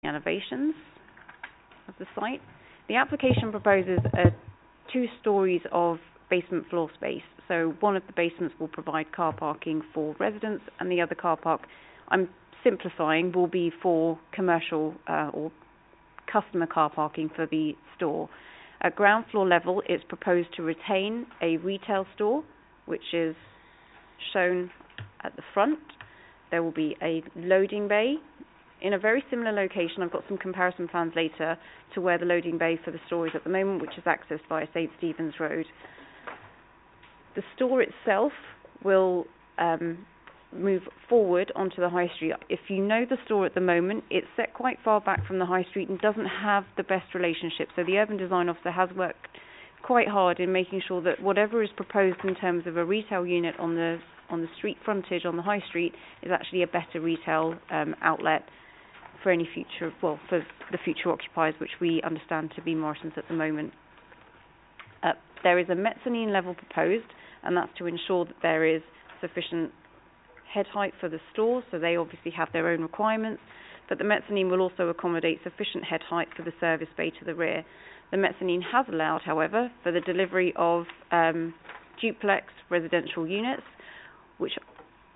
elevations of the site. The application proposes 2 stories of basement floor space. So one of the basements will provide car parking for residents, and the other car park, I'm simplifying, will be for commercial or customer car parking for the store. At ground floor level, it's proposed to retain a retail store, which is shown at the front. There will be a loading bay in a very similar location. I've got some comparison plans later to where the loading bay for the store is at the moment, which is accessed via St. Stephen's Road. The store itself will move forward onto the high street. If you know the store at the moment, it's set quite far back from the high street and doesn't have the best relationship. So the urban design officer has worked quite hard in making sure that whatever is proposed in terms of a retail unit on the street frontage on the high street is actually a better retail outlet for any future, well, for the future occupiers, which we understand to be Morrisons at the moment. There is a mezzanine level proposed, and that's to ensure that there is sufficient head height for the store, so they obviously have their own requirements, but the mezzanine will also accommodate sufficient head height for the service bay to the rear. The mezzanine has allowed, however, for the delivery of duplex residential units, which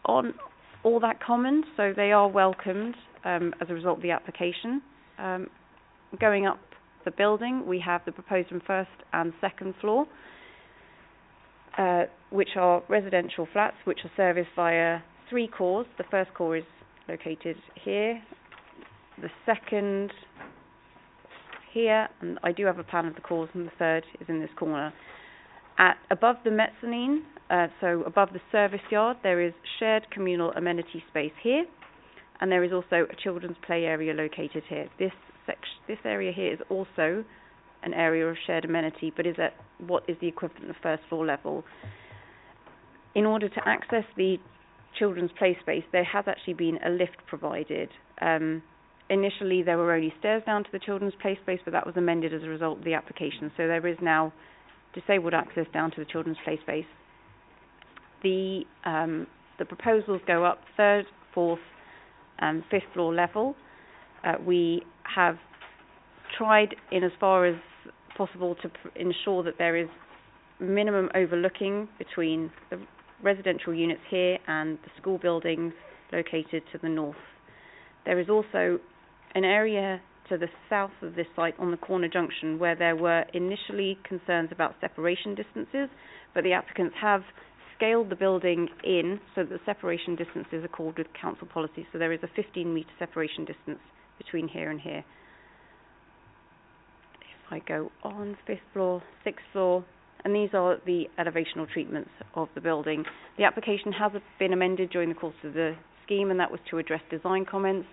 aren't all that common, so they are welcomed as a result of the application. Going up the building, we have the proposed on first and second floor, which are residential flats, which are serviced via 3 cores. The first core is located here, the second here, and I do have a plan of the cores, and the third is in this corner. Above the mezzanine, so above the service yard, there is shared communal amenity space here, and there is also a children's play area located here. This area here is also an area of shared amenity, but is at what is the equivalent of first floor level. In order to access the children's play space, there has actually been a lift provided. Initially, there were only stairs down to the children's play space, but that was amended as a result of the application. So there is now disabled access down to the children's play space. The proposals go up 3rd, 4th, and 5th floor level. We have tried in as far as possible to ensure that there is minimum overlooking between the residential units here and the school buildings located to the north. There is also an area to the south of this site on the corner junction where there were initially concerns about separation distances, but the applicants have scaled the building in so that the separation distances accord with council policy. So there is a 15-metre separation distance between here and here. If I go on 5th floor, 6th floor, and these are the elevational treatments of the building. The application has been amended during the course of the scheme, and that was to address design comments.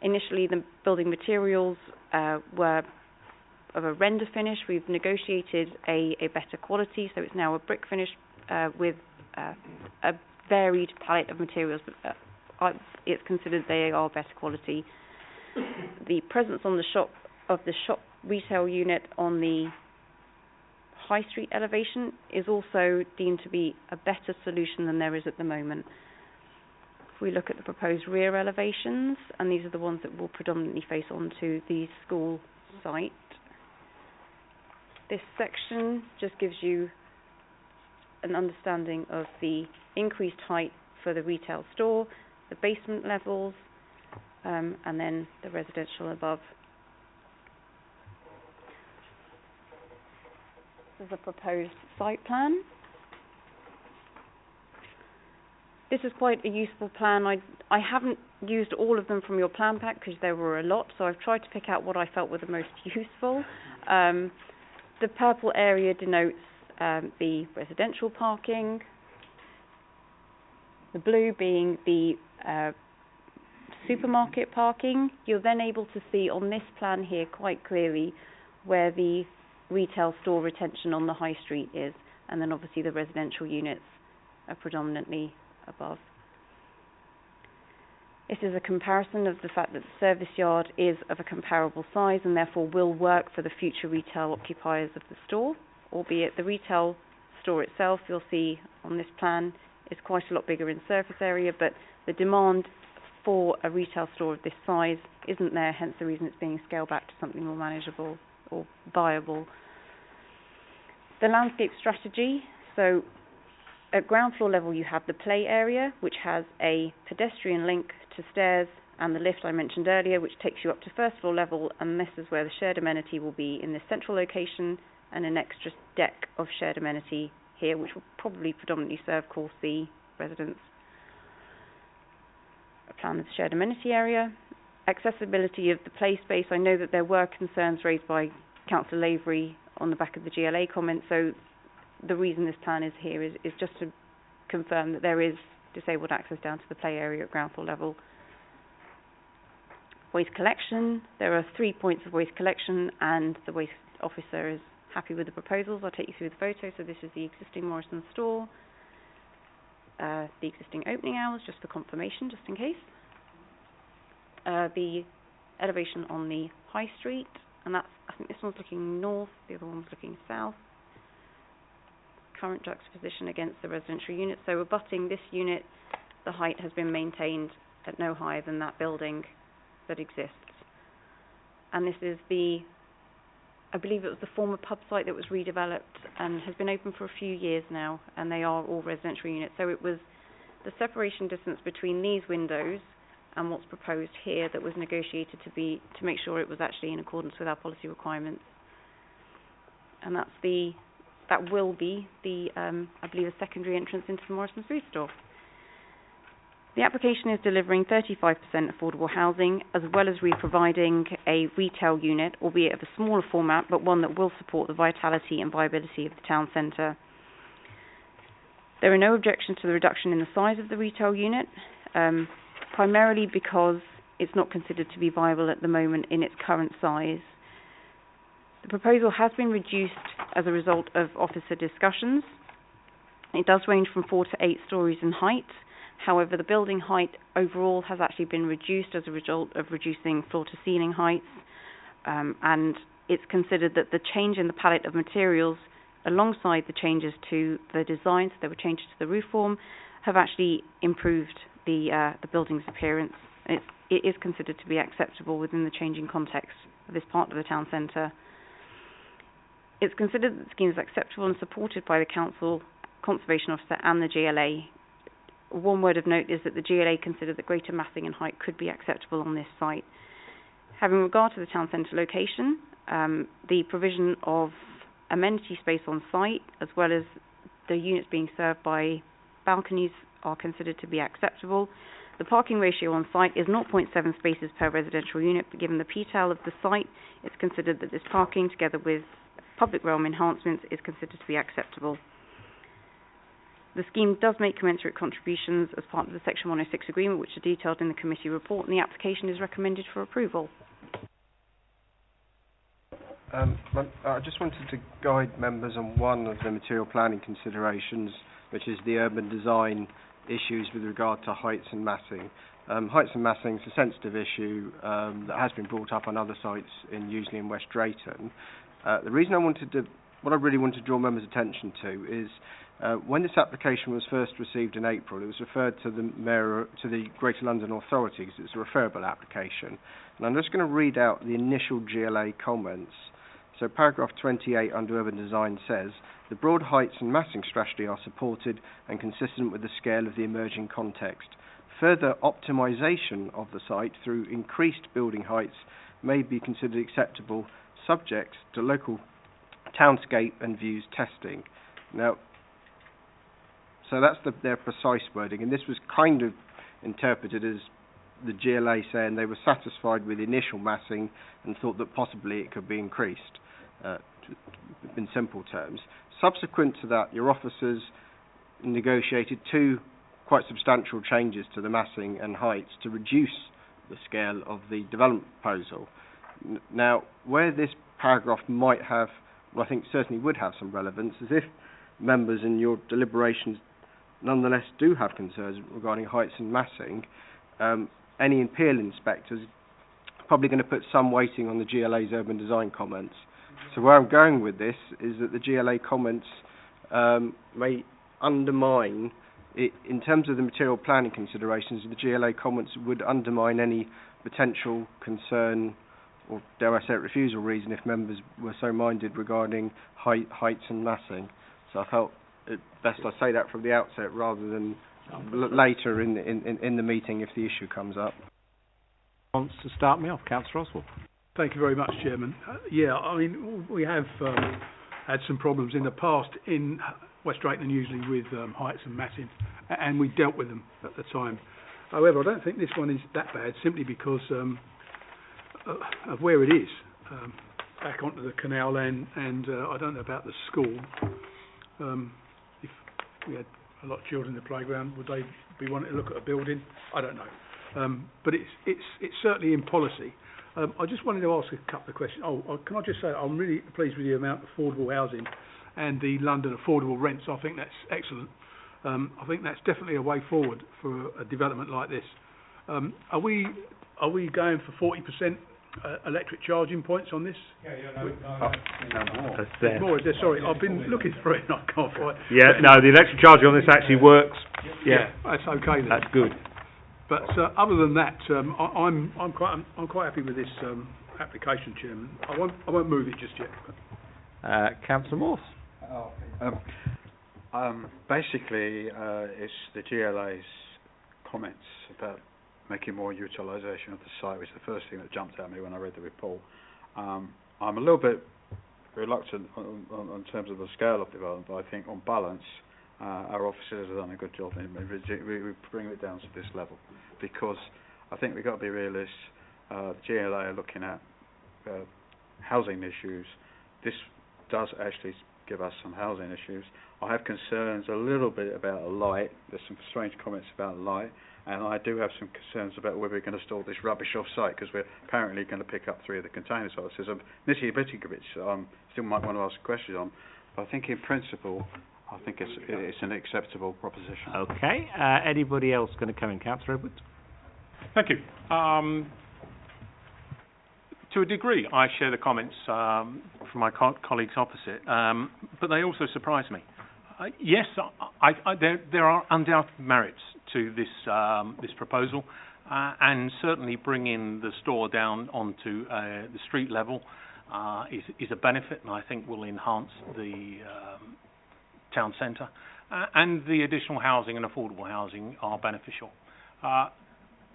Initially, the building materials were of a render finish. We've negotiated a better quality, so it's now a brick finish with a varied palette of materials, but it's considered they are better quality. The presence on the shop retail unit on the high street elevation is also deemed to be a better solution than there is at the moment. If we look at the proposed rear elevations, and these are the ones that will predominantly face onto the school site, this section just gives you an understanding of the increased height for the retail store, the basement levels, and then the residential above. This is a proposed site plan. This is quite a useful plan. I haven't used all of them from your plan pack because there were a lot, so I've tried to pick out what I felt were the most useful. The purple area denotes the residential parking, the blue being the supermarket parking. You're then able to see on this plan here quite clearly where the retail store retention on the high street is, and then obviously the residential units are predominantly above. This is a comparison of the fact that the service yard is of a comparable size and therefore will work for the future retail occupiers of the store, albeit the retail store itself, you'll see on this plan, is quite a lot bigger in surface area, but the demand for a retail store of this size isn't there, hence the reason it's being scaled back to something more manageable or viable. The landscape strategy, so at ground floor level you have the play area, which has a pedestrian link to stairs and the lift I mentioned earlier, which takes you up to first floor level, and this is where the shared amenity will be in this central location, and an extra deck of shared amenity here, which will probably predominantly serve Core C residents. A plan of the shared amenity area. Accessibility of the play space. I know that there were concerns raised by Councillor Lavery on the back of the GLA comment, so the reason this plan is here is just to confirm that there is disabled access down to the play area at ground floor level. Waste collection. There are 3 points of waste collection, and the waste officer is happy with the proposals. I'll take you through the photo. So this is the existing Morrisons store, the existing opening hours, just for confirmation, just in case. The elevation on the High Street, and that's, I think this one's looking north, the other one's looking south. Current juxtaposition against the residential unit. So abutting this unit, the height has been maintained at no higher than that building that exists. And this is I believe it was the former pub site that was redeveloped and has been open for a few years now, and they are all residential units. So it was the separation distance between these windows and what's proposed here that was negotiated to make sure it was actually in accordance with our policy requirements. And that will be I believe, a secondary entrance into the Morrisons food store. The application is delivering 35% affordable housing, as well as providing a retail unit, albeit of a smaller format, but one that will support the vitality and viability of the town centre. There are no objections to the reduction in the size of the retail unit, primarily because it's not considered to be viable at the moment in its current size. The proposal has been reduced as a result of officer discussions. It does range from 4 to 8 stories in height. However, the building height overall has actually been reduced as a result of reducing floor-to-ceiling heights, and it's considered that the change in the palette of materials, alongside the changes to the design, so there were changes to the roof form, have actually improved the building's appearance. It is considered to be acceptable within the changing context of this part of the town centre. It's considered that the scheme is acceptable and supported by the council, conservation officer and the GLA. One word of note is that the GLA considered that greater massing and height could be acceptable on this site. Having regard to the town centre location, the provision of amenity space on site, as well as the units being served by balconies, are considered to be acceptable. The parking ratio on site is 0.7 spaces per residential unit, but given the PTAL of the site, it's considered that this parking, together with public realm enhancements, is considered to be acceptable. The scheme does make commensurate contributions as part of the Section 106 agreement, which are detailed in the committee report, and the application is recommended for approval. I just wanted to guide members on one of the material planning considerations, which is the urban design issues with regard to heights and massing. Heights and massing is a sensitive issue that has been brought up on other sites in Yiewsley and West Drayton. The reason what I really want to draw members' attention to is when this application was first received in April, it was referred to the Greater London Authority because it's a referable application. And I'm just going to read out the initial GLA comments. So paragraph 28 under urban design says, the broad heights and massing strategy are supported and consistent with the scale of the emerging context. Further optimisation of the site through increased building heights may be considered acceptable, subject to local townscape and views testing. Now, so that's their precise wording, and this was kind of interpreted as the GLA saying they were satisfied with the initial massing and thought that possibly it could be increased, in simple terms. Subsequent to that, your officers negotiated 2 quite substantial changes to the massing and heights to reduce the scale of the development proposal. Now, where this paragraph might have, well, I think certainly would have some relevance, is if members in your deliberations nonetheless do have concerns regarding heights and massing, any appeal inspectors are probably going to put some weighting on the GLA's urban design comments. So where I'm going with this is that the GLA comments may undermine in terms of the material planning considerations, the GLA comments would undermine any potential concern, or dare I say it, refusal reason, if members were so minded regarding heights and massing. So I felt it best I say that from the outset rather than later in the meeting if the issue comes up. Wants to start me off, Councillor Oswald. Thank you very much, Chairman. Yeah, I mean, we have had some problems in the past in West Drayton and Yiewsley with heights and massing, and we dealt with them at the time. However, I don't think this one is that bad, simply because of where it is, back onto the canal and I don't know about the school. If we had a lot of children in the playground, would they be wanting to look at a building? I don't know. But it's certainly in policy. I just wanted to ask a couple of questions. Can I just say I'm really pleased with the amount of affordable housing and the London affordable rents. I think that's excellent. I think that's definitely a way forward for a development like this. Are we going for 40% electric charging points on this? More. Sorry, I've been looking for it and I can't find it. Yeah, no, the electric charging on this actually works. Yeah, that's okay then. That's good. But other than that, I'm quite happy with this application, Chairman. I won't move it just yet. Councillor Morse. Basically, it's the GLA's comments about making more utilisation of the site, which is the first thing that jumped at me when I read the report. I'm a little bit reluctant on terms of the scale of development, but I think on balance, our officers have done a good job in bringing it down to this level, because I think we've got to be realists. The GLA are looking at housing issues. This does actually give us some housing issues. I have concerns a little bit about light. There's some strange comments about light, and I do have some concerns about whether we're going to store this rubbish off-site, because we're apparently going to pick up 3 of the container sites. There's a nitty-gritty bits still might want to ask questions on, but I think in principle, I think it's an acceptable proposition. Okay. Anybody else going to come in? Councillor Edwards? Thank you. To a degree, I share the comments from my colleagues opposite, but they also surprise me. Yes, there are undoubted merits to this proposal, and certainly bringing the store down onto the street level is a benefit, and I think will enhance the town centre, and the additional housing and affordable housing are beneficial.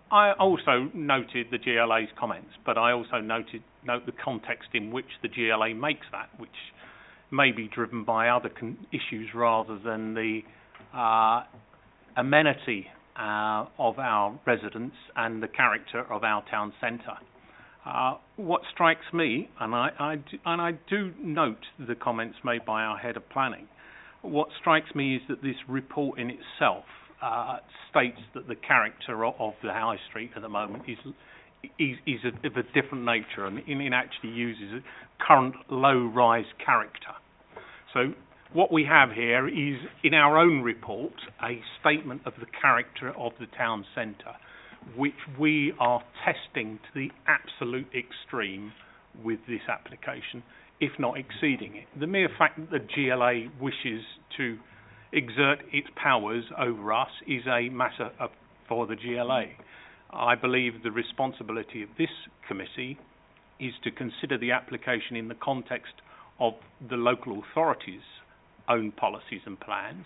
I also noted the GLA's comments, but I also note the context in which the GLA makes that, which may be driven by other issues rather than the amenity of our residents and the character of our town centre. What strikes me, and I do note the comments made by our head of planning, what strikes me is that this report in itself states that the character of the high street at the moment is of a different nature, and it actually uses a current low-rise character. So what we have here is, in our own report, a statement of the character of the town centre, which we are testing to the absolute extreme with this application, if not exceeding it. The mere fact that the GLA wishes to exert its powers over us is a matter for the GLA. I believe the responsibility of this committee is to consider the application in the context of the local authorities' own policies and plans,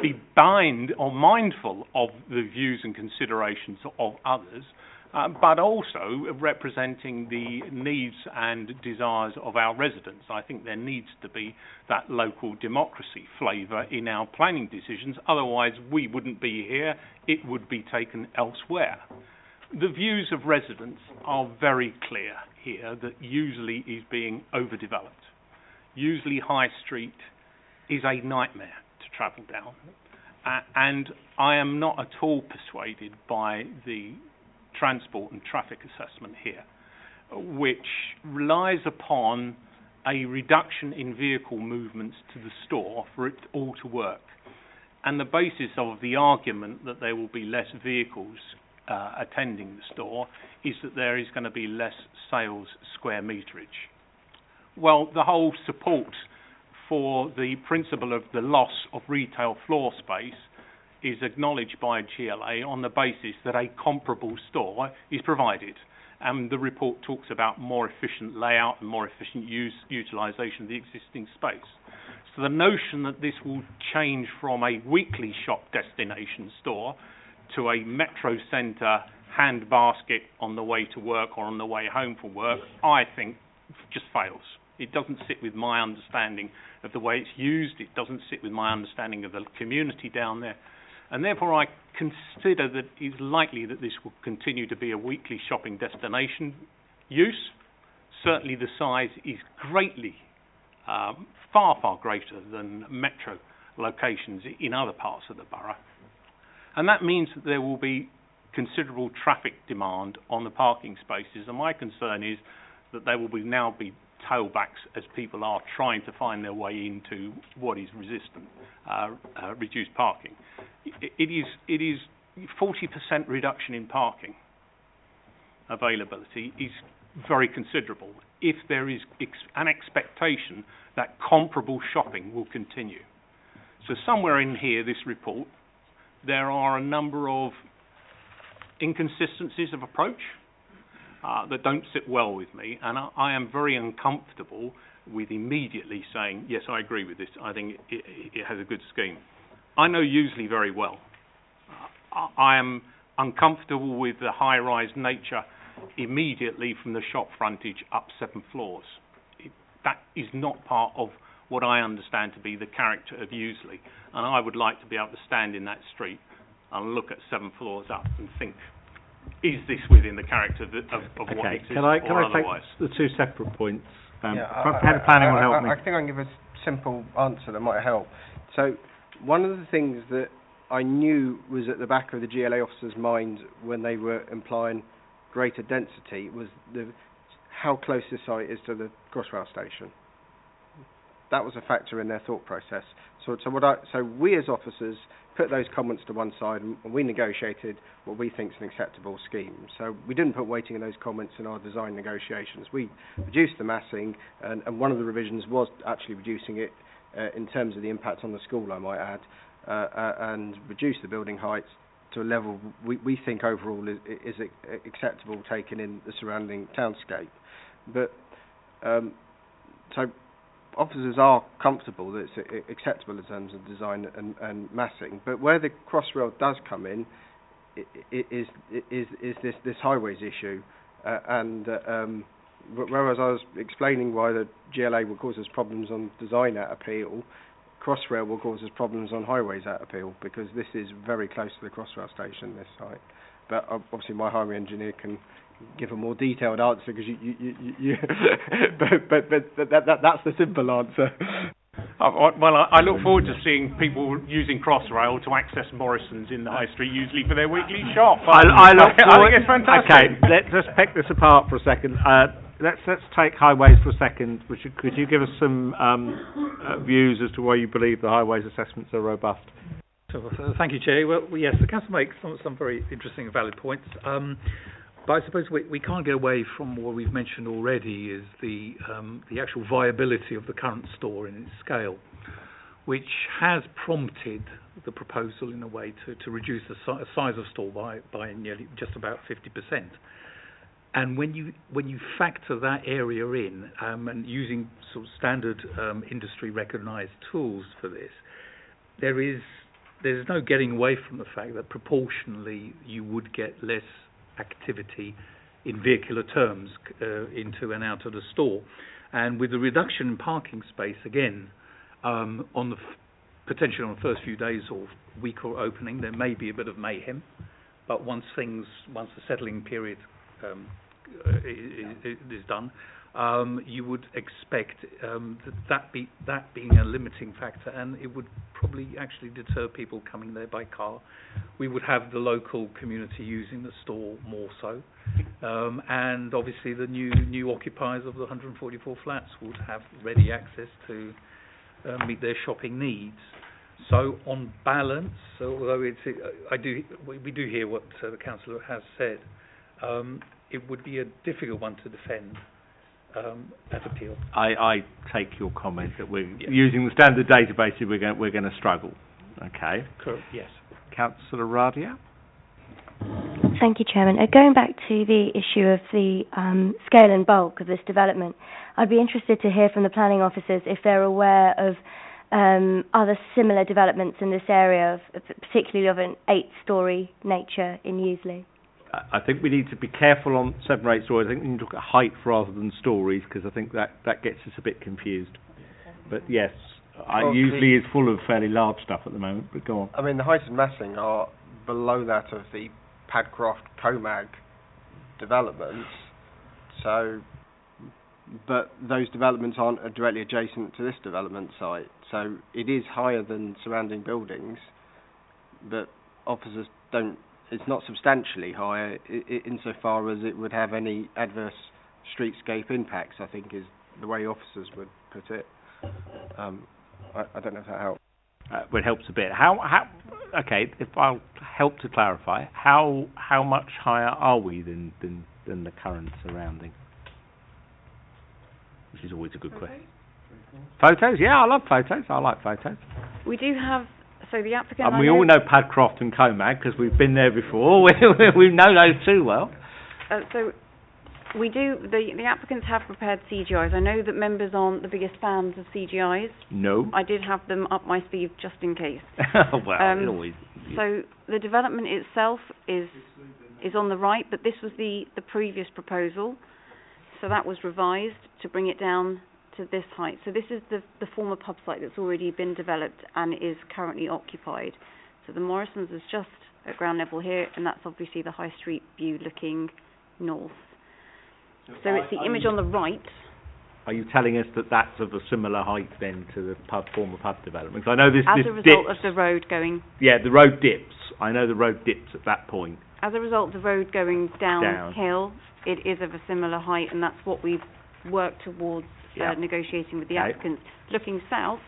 be mindful of the views and considerations of others, but also representing the needs and desires of our residents. I think there needs to be that local democracy flavour in our planning decisions, otherwise we wouldn't be here, it would be taken elsewhere. The views of residents are very clear here that Yiewsley is being overdeveloped. Yiewsley High Street is a nightmare to travel down, and I am not at all persuaded by the transport and traffic assessment here, which relies upon a reduction in vehicle movements to the store for it all to work. And the basis of the argument that there will be less vehicles attending the store is that there is going to be less sales square meterage. Well, the whole support for the principle of the loss of retail floor space is acknowledged by GLA on the basis that a comparable store is provided. And the report talks about more efficient layout and more efficient utilisation of the existing space. So the notion that this will change from a weekly shop destination store to a metro centre hand basket on the way to work or on the way home from work, I think just fails. It doesn't sit with my understanding of the way it's used. It doesn't sit with my understanding of the community down there. And therefore I consider that it's likely that this will continue to be a weekly shopping destination use. Certainly the size is greatly, far greater than metro locations in other parts of the borough. And that means that there will be considerable traffic demand on the parking spaces, and my concern is that there will now be tailbacks as people are trying to find their way into what is reduced parking. It is 40% reduction in parking availability is very considerable if there is an expectation that comparable shopping will continue. So somewhere in here, this report, there are a number of inconsistencies of approach that don't sit well with me, and I am very uncomfortable with immediately saying, yes, I agree with this, I think it has a good scheme. I know Yiewsley very well. I am uncomfortable with the high-rise nature immediately from the shop frontage up 7 floors. That is not part of what I understand to be the character of Yiewsley, and I would like to be able to stand in that street and look at 7 floors up and think, is this within the character of what exists can I otherwise? take the two separate points? Head of planning will help me. I think I can give a simple answer that might help. So one of the things that I knew was at the back of the GLA officers' mind when they were implying greater density was how close this site is to the Crossrail station. That was a factor in their thought process. So we as officers put those comments to one side and we negotiated what we think is an acceptable scheme. So we didn't put weighting in those comments in our design negotiations. We reduced the massing, and one of the revisions was actually reducing it in terms of the impact on the school, I might add, and reduce the building heights to a level we think overall is acceptable, taken in the surrounding townscape. But so officers are comfortable that it's acceptable in terms of design and massing, but where the Crossrail does come in is this highways issue, and whereas I was explaining why the GLA will cause us problems on design at appeal, Crossrail will cause us problems on highways at appeal, because this is very close to the Crossrail station, this site. But obviously my highway engineer can give a more detailed answer, because but that's the simple answer. Well, I look forward to seeing people using Crossrail to access Morrisons in the High Street, usually for their weekly shop. I look forward. I think it's fantastic. Okay, let's pick this apart for a second. Let's take highways for a second. Could you give us some views as to why you believe the highways assessments are robust? So, thank you, Chair. Well, yes, the Council makes some very interesting and valid points. But I suppose we can't get away from what we've mentioned already, is the actual viability of the current store in its scale, which has prompted the proposal in a way to reduce the size of store by nearly just about 50%. And when you factor that area in, and using sort of standard industry recognised tools for this, there's no getting away from the fact that proportionally you would get less activity in vehicular terms into and out of the store. And with the reduction in parking space, again, potentially on the first few days or week or opening, there may be a bit of mayhem, but once the settling period is done, you would expect that being a limiting factor, and it would probably actually deter people coming there by car. We would have the local community using the store more so, and obviously the new occupiers of the 144 flats would have ready access to meet their shopping needs. So on balance, although we do hear what the councillor has said, it would be a difficult one to defend at appeal. I take your comment that we're using the standard database. We're going to struggle. Okay. Correct. Yes. Councillor Radia. Thank you, Chairman. Going back to the issue of the scale and bulk of this development, I'd be interested to hear from the planning officers if they're aware of other similar developments in this area, particularly of an 8-storey nature in Yiewsley. I think we need to be careful on 7 or 8 stories. I think we need to look at height rather than stories, because I think that gets us a bit confused. But yes, Yiewsley is full of fairly large stuff at the moment, but go on. I mean, the heights and massing are below that of the Padcroft Comag developments, so, but those developments aren't directly adjacent to this development site, so it is higher than surrounding buildings, but officers don't, it's not substantially higher insofar as it would have any adverse streetscape impacts, I think is the way officers would put it. I don't know if that helps. It helps a bit. Okay, if I'll help to clarify, how much higher are we than the current surrounding? Which is always a good question. Photos? Yeah, I love photos. I like photos. We do have, so the applicant... And we all know Padcroft and Comag because we've been there before. We know those too well. So we do, the applicants have prepared CGIs. I know that members aren't the biggest fans of CGIs. No. I did have them up my sleeve just in case. Well, always. So the development itself is on the right, but this was the previous proposal. So that was revised to bring it down to this height. So this is the former pub site that's already been developed and is currently occupied. So the Morrisons is just at ground level here, and that's obviously the high street view looking north. So it's the image on the right. Are you telling us that that's of a similar height then to the former pub development? Because I know this as a result dips. of the road going... Yeah, the road dips. I know the road dips at that point. As a result of the road going downhill, it is of a similar height, and that's what we've worked towards negotiating with the applicants. Looking south,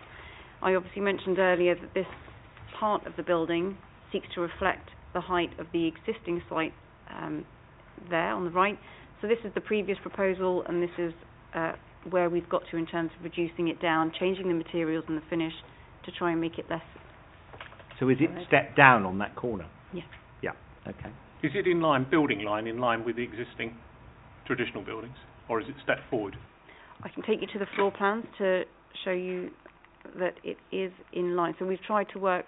I obviously mentioned earlier that this part of the building seeks to reflect the height of the existing site there on the right. So this is the previous proposal, and this is where we've got to in terms of reducing it down, changing the materials and the finish to try and make it less... So is it stepped down on that corner? Yeah. Yeah, okay. Is it in line with the existing traditional buildings, or is it stepped forward? I can take you to the floor plans to show you that it is in line. So we've tried to work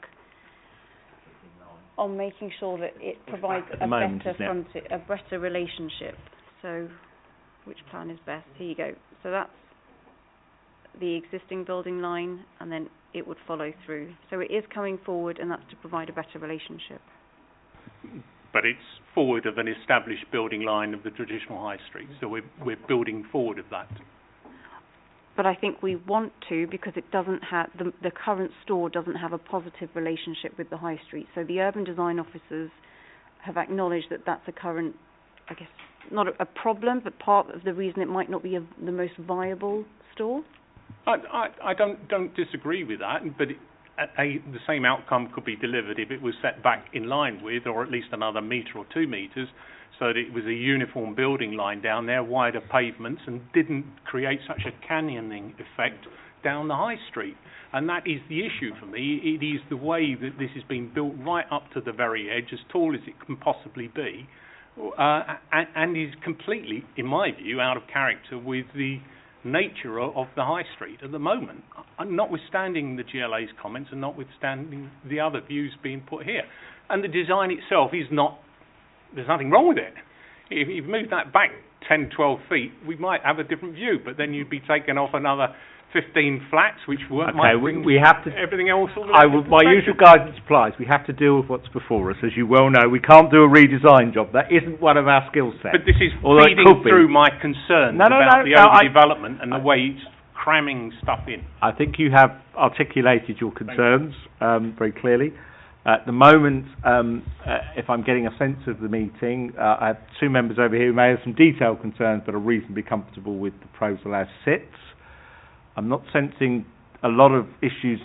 on making sure that it provides a better relationship. So which plan is best? Here you go. So that's the existing building line, and then it would follow through. So it is coming forward, and that's to provide a better relationship. But it's forward of an established building line of the traditional high street, so we're building forward of that. But I think we want to, because it doesn't have, the current store doesn't have a positive relationship with the high street. So the urban design officers have acknowledged that that's a current, I guess, not a problem, but part of the reason it might not be the most viable store. I don't disagree with that, but the same outcome could be delivered if it was set back in line with, or at least another metre or 2 metres, so that it was a uniform building line down there, wider pavements, and didn't create such a canyoning effect down the high street. And that is the issue for me. It is the way that this has been built right up to the very edge, as tall as it can possibly be, and is completely, in my view, out of character with the nature of the high street at the moment, notwithstanding the GLA's comments and notwithstanding the other views being put here. And the design itself is not, there's nothing wrong with it. If you move that back 10, 12 feet, we might have a different view, but then you'd be taking off another 15 flats, which might bring we have to, everything else. My usual guidance applies. We have to deal with what's before us. As you well know, we can't do a redesign job. That isn't one of our skill sets. But this is feeding through my concerns about the overdevelopment and the way it's cramming stuff in. I think you have articulated your concerns very clearly. At the moment, if I'm getting a sense of the meeting, I have 2 members over here who may have some detailed concerns but are reasonably comfortable with the proposal as sits. I'm not sensing a lot of issues.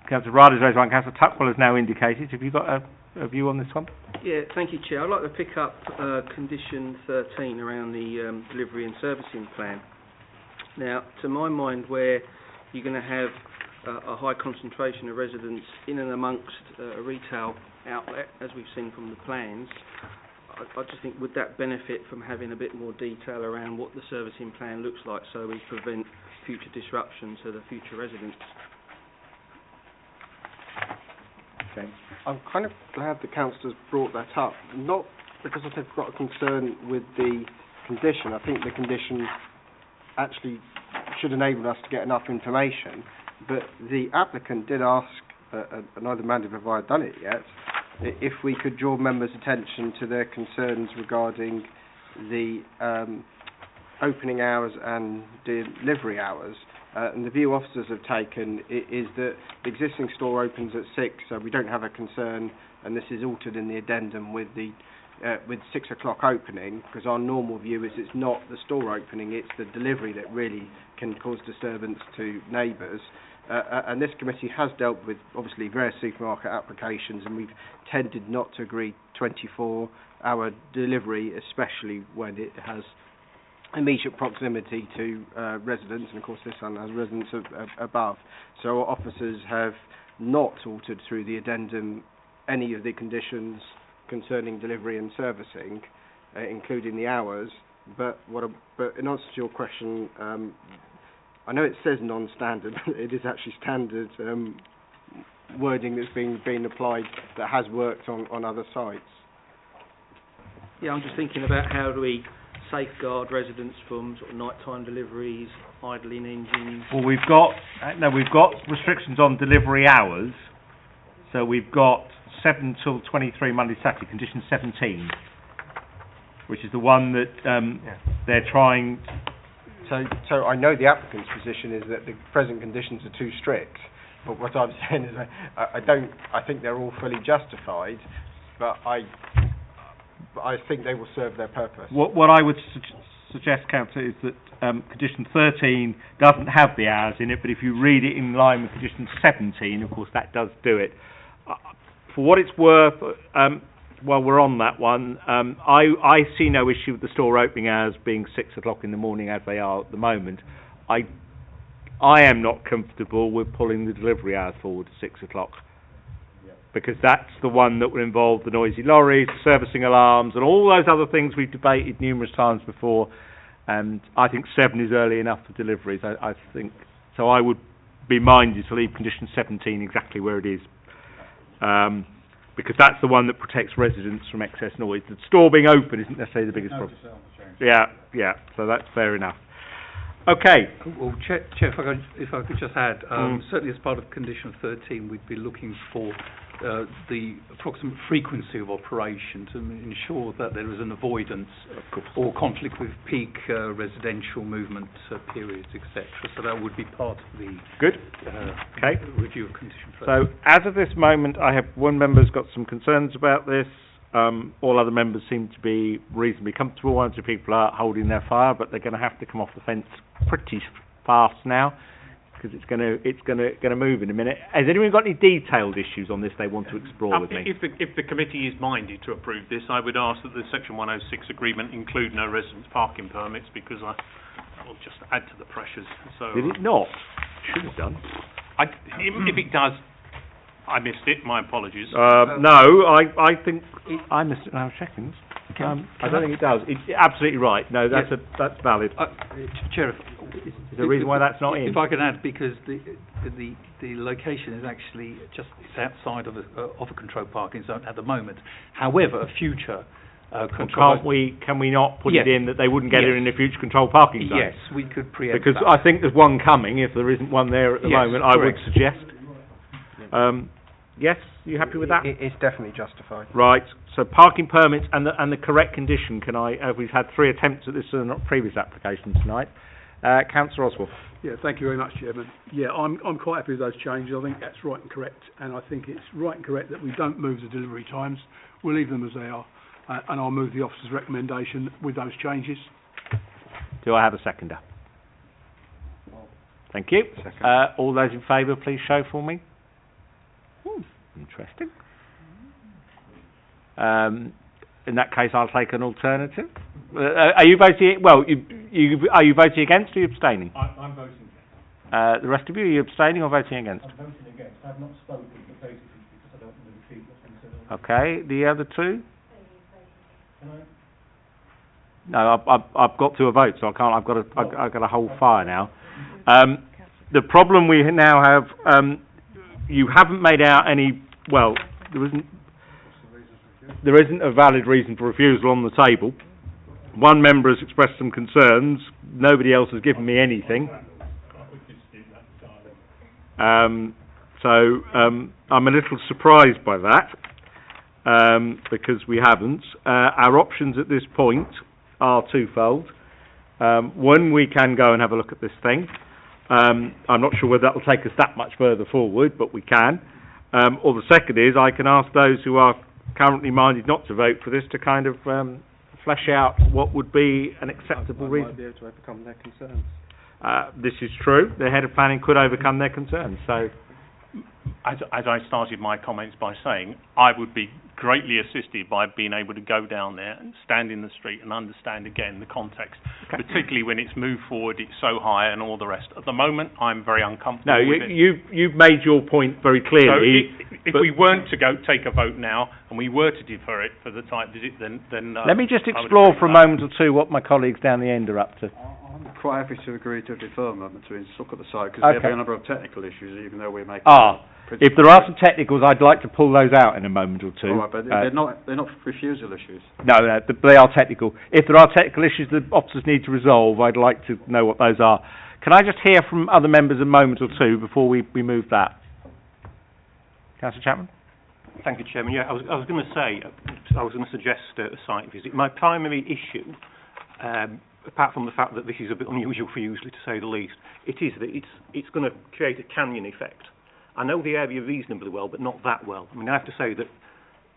Councillor Ryder's raised one. Councillor Tuckwell has now indicated. Have you got a view on this one? Yeah, thank you, Chair. I'd like to pick up condition 13 around the delivery and servicing plan. Now, to my mind, where you're going to have a high concentration of residents in and amongst a retail outlet, as we've seen from the plans. I just think, would that benefit from having a bit more detail around what the servicing plan looks like, so we prevent future disruption to the future residents? Okay. I'm kind of glad the councillors brought that up, not because they've got a concern with the condition. I think the condition actually should enable us to get enough information, but the applicant did ask, and I demanded if I had done it yet, if we could draw members' attention to their concerns regarding the opening hours and delivery hours. And the view officers have taken is that the existing store opens at 6, so we don't have a concern, and this is altered in the addendum with 6 o'clock opening, because our normal view is it's not the store opening, it's the delivery that really can cause disturbance to neighbours. And this committee has dealt with, obviously, various supermarket applications, and we've tended not to agree 24-hour delivery, especially when it has immediate proximity to residents, and of course this one has residents above. So our officers have not altered through the addendum any of the conditions concerning delivery and servicing, including the hours. But in answer to your question, I know it says non-standard, but it is actually standard wording that's being applied that has worked on other sites. Yeah, I'm just thinking about how do we safeguard residents from sort of nighttime deliveries, idling engines. Well, we've got restrictions on delivery hours. So we've got 7 till 23 Monday, Saturday, condition 17, which is the one that they're trying. So I know the applicant's position is that the present conditions are too strict, but what I'm saying is I think they're all fully justified, but I think they will serve their purpose. What I would suggest, Councillor, is that condition 13 doesn't have the hours in it, but if you read it in line with condition 17, of course that does do it. For what it's worth, while we're on that one, I see no issue with the store opening hours being 6 o'clock in the morning as they are at the moment. I am not comfortable with pulling the delivery hours forward to 6 o'clock. Because that's the one that would involve the noisy lorries, servicing alarms, and all those other things we've debated numerous times before. And I think 7 is early enough for deliveries. I think so. I would be minded to leave condition 17 exactly where it is, because that's the one that protects residents from excess noise. The store being open isn't necessarily the biggest problem. Yeah. So that's fair enough. Okay. Well, Chair, if I could just add, certainly as part of condition 13, we'd be looking for the approximate frequency of operation to ensure that there is an avoidance or conflict with peak residential movement periods, etc. So that would be part of the review of condition 13. So as of this moment, I have one member who's got some concerns about this. All other members seem to be reasonably comfortable. One or two people are holding their fire, but they're going to have to come off the fence pretty fast now, because it's going to move in a minute. Has anyone got any detailed issues on this they want to explore with me? If the committee is minded to approve this, I would ask that the Section 106 agreement include no residence parking permits, because that will just add to the pressures. So did it not? Should have done. If it does, I missed it. My apologies. No, I think I missed it. Now seconds. I don't think it does. It's absolutely right. No, that's valid. Chair, is there a reason why that's not in? If I can add, because the location is actually just outside of a controlled parking zone at the moment. However, a future can we not put it in that they wouldn't get it in a future controlled parking zone? Yes, we could preempt because that. I think there's one coming. If there isn't one there at the moment, I would suggest. Yes, you happy with that? It's definitely justified. Right. So parking permits and the correct condition. We've had 3 attempts at this in previous applications tonight. Councillor Oswald. Yeah, thank you very much, Chairman. Yeah, I'm quite happy with those changes. I think that's right and correct, and I think it's right and correct that we don't move the delivery times. We'll leave them as they are, and I'll move the officer's recommendation with those changes. Do I have a seconder? Thank you. All those in favour, please show for me. Interesting. In that case, I'll take an alternative. Are you voting? Well, are you voting against or are you abstaining? I'm voting against. The rest of you, are you abstaining or voting against? I'm voting against. I've not spoken, but basically because I don't know the what's been said Okay, the other two? No, I've got to a vote, so I can't. I've got to hold fire now. The problem we now have, you haven't made out any. Well, there isn't a valid reason for refusal on the table. One member has expressed some concerns. Nobody else has given me anything. So I'm a little surprised by that, because we haven't. Our options at this point are twofold. One, we can go and have a look at this thing. I'm not sure whether that will take us that much further forward, but we can. Or the second is, I can ask those who are currently minded not to vote for this to kind of flesh out what would be an acceptable reason. Might be able to overcome their concerns. This is true. The head of planning could overcome their concerns. So, as I started my comments by saying, I would be greatly assisted by being able to go down there and stand in the street and understand again the context, particularly when it's moved forward, it's so high and all the rest. At the moment, I'm very uncomfortable with it. You've made your point very clearly. So if we weren't to go take a vote now and we were to defer it for the site visit, then let me just explore for a moment or two what my colleagues down the end are up to. I'm quite happy to agree to a deferment to look at the site, because there are a number of technical issues, even though we're making... If there are some technicals, I'd like to pull those out in a moment or two. All right, but they're not refusal issues. No, they are technical. If there are technical issues the officers need to resolve, I'd like to know what those are. Can I just hear from other members a moment or two before we move that? Councillor Chapman? Thank you, Chairman. Yeah, I was going to say, I was going to suggest a site visit. My primary issue, apart from the fact that this is a bit unusual for Yiewsley to say the least, it is that it's going to create a canyon effect. I know the area reasonably well, but not that well. I mean, I have to say that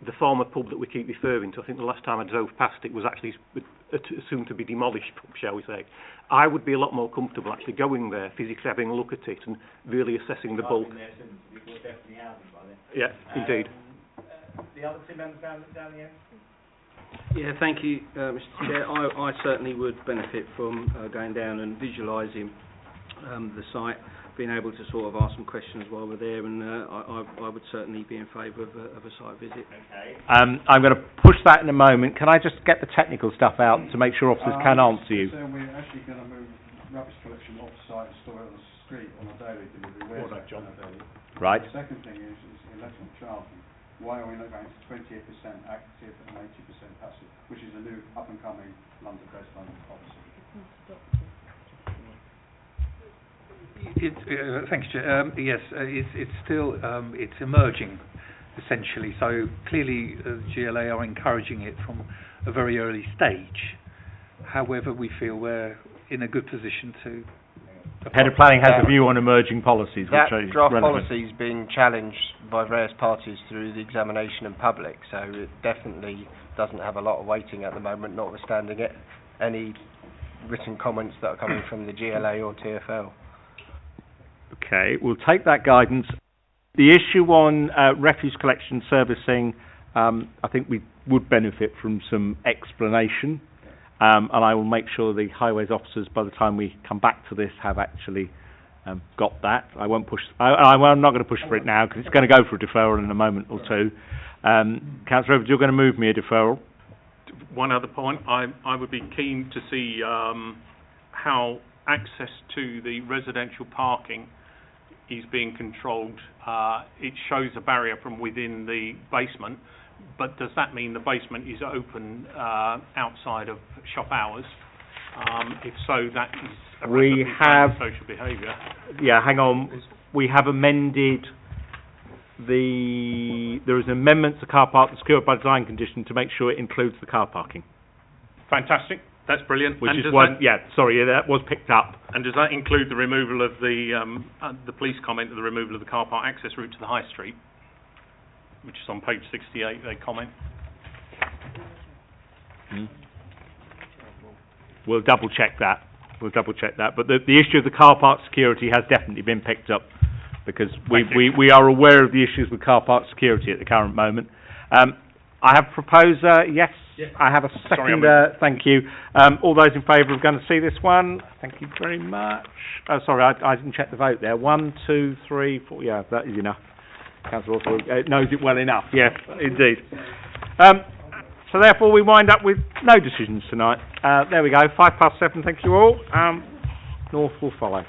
the former pub that we keep referring to, I think the last time I drove past it was actually a soon to be demolished pub, shall we say. I would be a lot more comfortable actually going there, physically having a look at it and really assessing the bulk. Yeah, indeed. The other two members down the end? Yeah, thank you, Mr. Chair. I certainly would benefit from going down and visualising the site, being able to sort of ask some questions while we're there, and I would certainly be in favour of a site visit. Okay. I'm going to push that in a moment. Can I just get the technical stuff out to make sure officers can answer you? So we're actually going to move rubbish collection off site and store it on the street on a daily delivery. Where's that, John? Right. The second thing is electronic charging. Why are we not going to 28% active and 80% passive, which is a new up-and-coming London-based London policy? Thank you, Chair. Yes, it's still it's emerging, essentially. So clearly, GLA are encouraging it from a very early stage. However, we feel we're in a good position to. Head of Planning has a view on emerging policies. That which draft relevant. policy is being challenged by various parties through the examination in public, so it definitely doesn't have a lot of weighting at the moment, notwithstanding it any written comments that are coming from the GLA or TfL. Okay, we'll take that guidance. The issue on refuse collection servicing, I think we would benefit from some explanation, and I will make sure the highways officers, by the time we come back to this, have actually got that. I won't push. I'm not going to push for it now because it's going to go for a deferral in a moment or two. Councillor Evans, you're going to move me a deferral. One other point, I would be keen to see how access to the residential parking is being controlled. It shows a barrier from within the basement, but does that mean the basement is open outside of shop hours? If so, that is a social behaviour. Yeah, hang on. We have amended there is an amendment to car park secured by design condition to make sure it includes the car parking. Fantastic. That's brilliant. Which is one. That was picked up. And does that include the removal of the police comment of the removal of the car park access route to the high street, which is on page 68? They comment. We'll double check that. But the issue of the car park security has definitely been picked up because we are aware of the issues with car park security at the current moment. I have a proposer. Yes. I have a second. Thank you. All those in favour of going to see this one? Thank you very much. Oh, sorry, I didn't check the vote there. 1, 2, 3, 4. Yeah, that is enough. Councillor Oswald knows it well enough. Yes, indeed. So therefore we wind up with no decisions tonight. There we go, 7:05. Thank you all. North will follow.